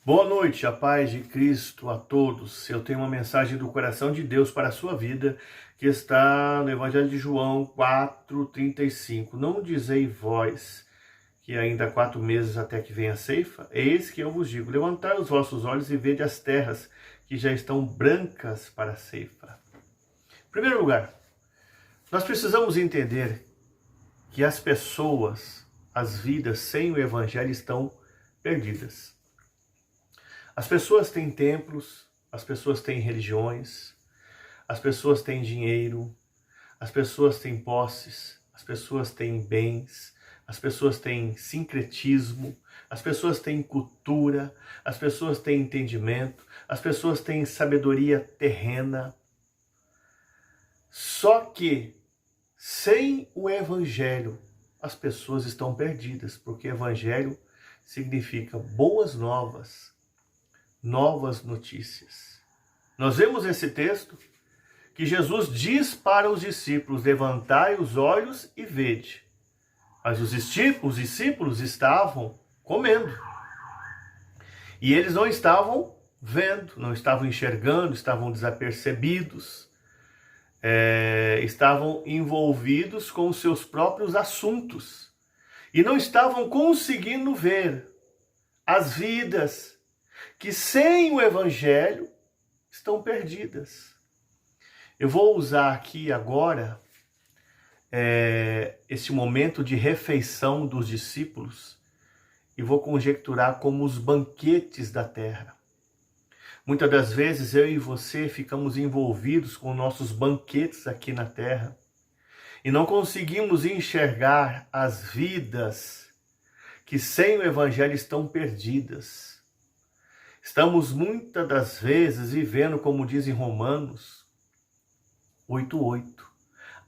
Boa noite, a paz de Cristo a todos. Eu tenho uma mensagem do coração de Deus para a sua vida, que está no Evangelho de João 4,35. Não dizei vós que ainda há 4 meses até que venha a ceifa? Eis que eu vos digo, levantai os vossos olhos e vede as terras que já estão brancas para a ceifa. Em primeiro lugar, nós precisamos entender que as pessoas, as vidas sem o Evangelho estão perdidas. As pessoas têm templos, as pessoas têm religiões, as pessoas têm dinheiro, as pessoas têm posses, as pessoas têm bens, as pessoas têm sincretismo, as pessoas têm cultura, as pessoas têm entendimento, as pessoas têm sabedoria terrena. Só que, sem o Evangelho, as pessoas estão perdidas, porque Evangelho significa boas novas, novas notícias. Nós vemos esse texto que Jesus diz para os discípulos, levantai os olhos e vede. Mas os discípulos estavam comendo. E eles não estavam vendo, não estavam enxergando, estavam desapercebidos, estavam envolvidos com os seus próprios assuntos. E não estavam conseguindo ver as vidas que sem o Evangelho estão perdidas. Eu vou usar aqui agora esse momento de refeição dos discípulos e vou conjecturar como os banquetes da terra. Muitas das vezes eu e você ficamos envolvidos com nossos banquetes aqui na terra e não conseguimos enxergar as vidas que sem o Evangelho estão perdidas. Estamos muitas das vezes vivendo, como diz em Romanos 8:8.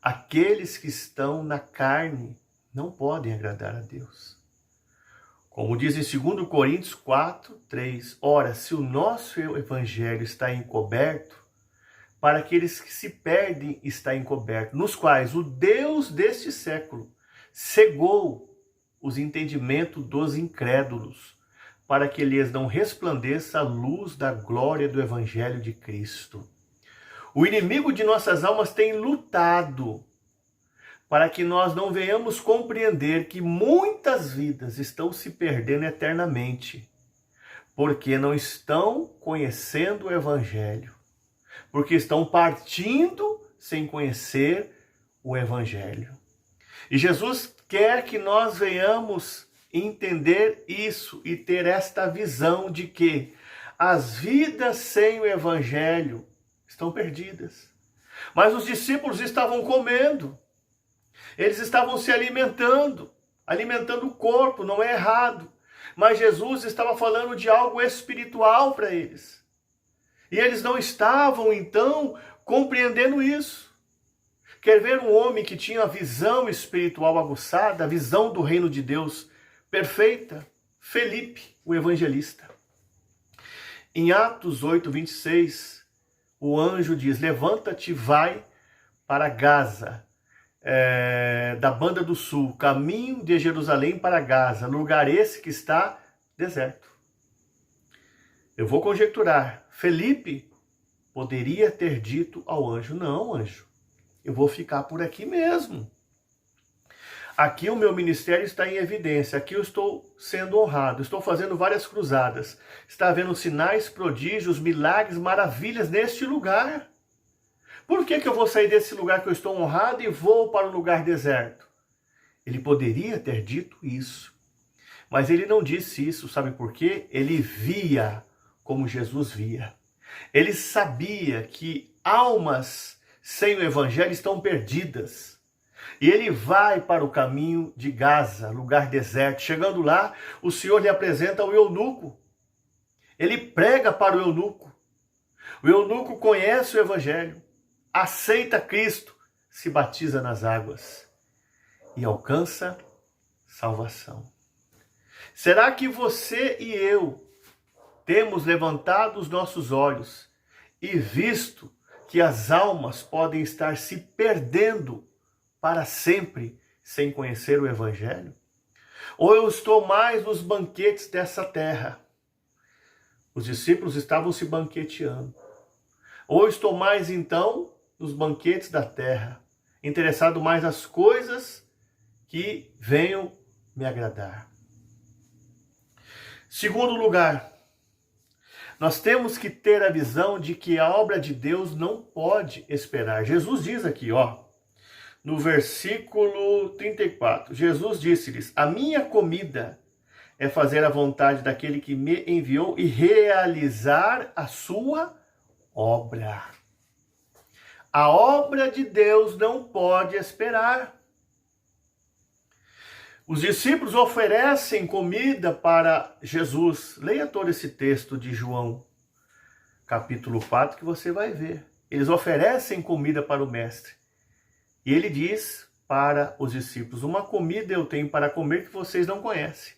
Aqueles que estão na carne não podem agradar a Deus. Como diz em 2 Coríntios 4:3. Ora, se o nosso Evangelho está encoberto, para aqueles que se perdem está encoberto, nos quais o Deus deste século cegou os entendimentos dos incrédulos, para que lhes não resplandeça a luz da glória do Evangelho de Cristo. O inimigo de nossas almas tem lutado para que nós não venhamos compreender que muitas vidas estão se perdendo eternamente, porque não estão conhecendo o Evangelho, porque estão partindo sem conhecer o Evangelho. E Jesus quer que nós venhamos entender isso e ter esta visão de que as vidas sem o Evangelho estão perdidas. Mas os discípulos estavam comendo, eles estavam se alimentando o corpo, não é errado. Mas Jesus estava falando de algo espiritual para eles. E eles não estavam, então, compreendendo isso. Quer ver um homem que tinha a visão espiritual aguçada, a visão do reino de Deus perfeita? Felipe, o evangelista. Em Atos 8:26, o anjo diz, levanta-te, vai para Gaza, da banda do sul, caminho de Jerusalém para Gaza, lugar esse que está deserto. Eu vou conjecturar, Felipe poderia ter dito ao anjo, não, anjo, eu vou ficar por aqui mesmo. Aqui o meu ministério está em evidência, aqui eu estou sendo honrado, estou fazendo várias cruzadas, está havendo sinais, prodígios, milagres, maravilhas neste lugar. Por que eu vou sair desse lugar que eu estou honrado e vou para um lugar deserto? Ele poderia ter dito isso, mas ele não disse isso, sabe por quê? Ele via como Jesus via. Ele sabia que almas sem o Evangelho estão perdidas. E ele vai para o caminho de Gaza, lugar deserto. Chegando lá, o Senhor lhe apresenta o eunuco. Ele prega para o eunuco. O eunuco conhece o Evangelho, aceita Cristo, se batiza nas águas e alcança salvação. Será que você e eu temos levantado os nossos olhos e visto que as almas podem estar se perdendo para sempre sem conhecer o Evangelho? Ou eu estou mais nos banquetes dessa terra, Os discípulos estavam se banqueteando. Ou estou mais, então, nos banquetes da terra, interessado mais nas coisas que venham me agradar. Segundo lugar, nós temos que ter a visão de que a obra de Deus não pode esperar. Jesus diz aqui, no versículo 34, Jesus disse-lhes: a minha comida é fazer a vontade daquele que me enviou e realizar a sua obra. A obra de Deus não pode esperar. Os discípulos oferecem comida para Jesus. Leia todo esse texto de João, capítulo 4, que você vai ver. Eles oferecem comida para o mestre. E ele diz para os discípulos: uma comida eu tenho para comer que vocês não conhecem.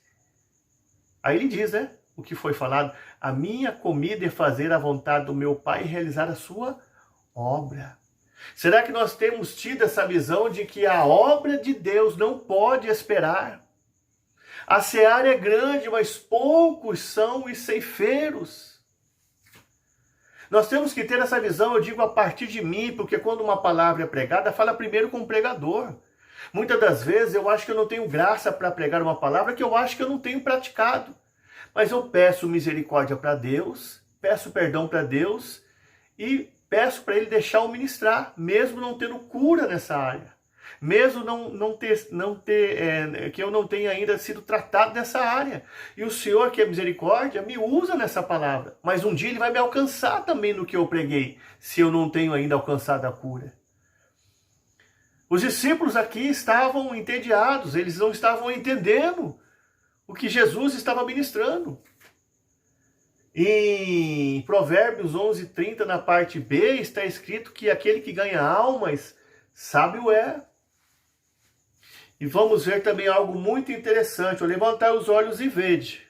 Aí ele diz, o que foi falado: a minha comida é fazer a vontade do meu Pai e realizar a sua obra. Será que nós temos tido essa visão de que a obra de Deus não pode esperar? A seara é grande, mas poucos são os ceifeiros. Nós temos que ter essa visão, eu digo a partir de mim, porque quando uma palavra é pregada, fala primeiro com o pregador. Muitas das vezes eu acho que eu não tenho graça para pregar uma palavra que eu acho que eu não tenho praticado. Mas eu peço misericórdia para Deus, peço perdão para Deus e peço para Ele deixar eu ministrar, mesmo não tendo cura nessa área. Mesmo que eu não tenha ainda sido tratado nessa área. E o Senhor, que é misericórdia, me usa nessa palavra. Mas um dia Ele vai me alcançar também no que eu preguei, se eu não tenho ainda alcançado a cura. Os discípulos aqui estavam entediados, eles não estavam entendendo o que Jesus estava ministrando. Em Provérbios 11:30, na parte B, está escrito que aquele que ganha almas, sábio é. E vamos ver também algo muito interessante: levantar os olhos e vede.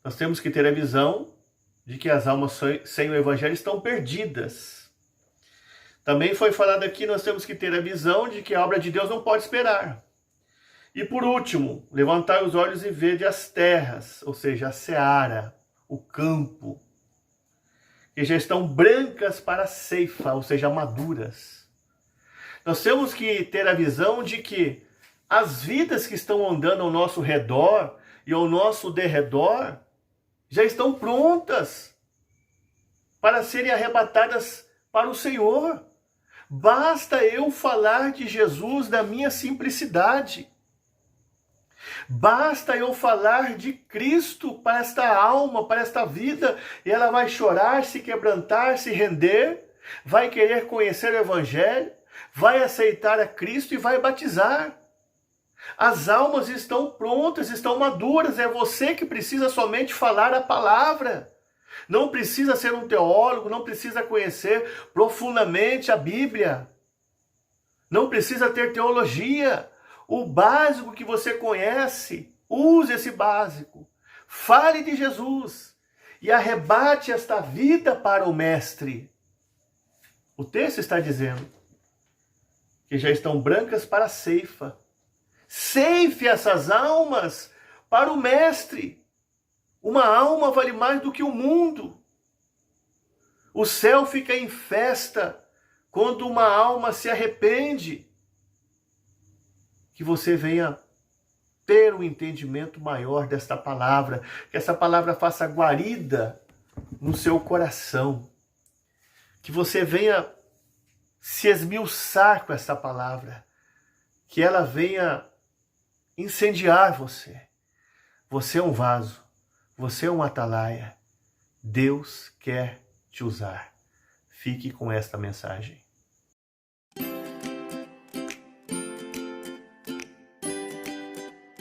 Nós temos que ter a visão de que as almas sem o Evangelho estão perdidas. Também foi falado aqui, nós temos que ter a visão de que a obra de Deus não pode esperar. E por último, levantar os olhos e vede as terras, ou seja, a seara, o campo, que já estão brancas para a ceifa, ou seja, maduras. Nós temos que ter a visão de que as vidas que estão andando ao nosso redor e ao nosso derredor já estão prontas para serem arrebatadas para o Senhor. Basta eu falar de Jesus na minha simplicidade. Basta eu falar de Cristo para esta alma, para esta vida, e ela vai chorar, se quebrantar, se render, vai querer conhecer o Evangelho, vai aceitar a Cristo e vai batizar. As almas estão prontas, estão maduras, é você que precisa somente falar a palavra. Não precisa ser um teólogo, não precisa conhecer profundamente a Bíblia. Não precisa ter teologia. O básico que você conhece, use esse básico. Fale de Jesus e arrebate esta vida para o Mestre. O texto está dizendo que já estão brancas para a ceifa. Ceife essas almas para o Mestre. Uma alma vale mais do que o mundo. O céu fica em festa quando uma alma se arrepende. Que você venha ter um entendimento maior desta palavra, que essa palavra faça guarida no seu coração, que você venha se esmiuçar com essa palavra, que ela venha incendiar você. Você é um vaso, você é um atalaia, Deus quer te usar. Fique com esta mensagem.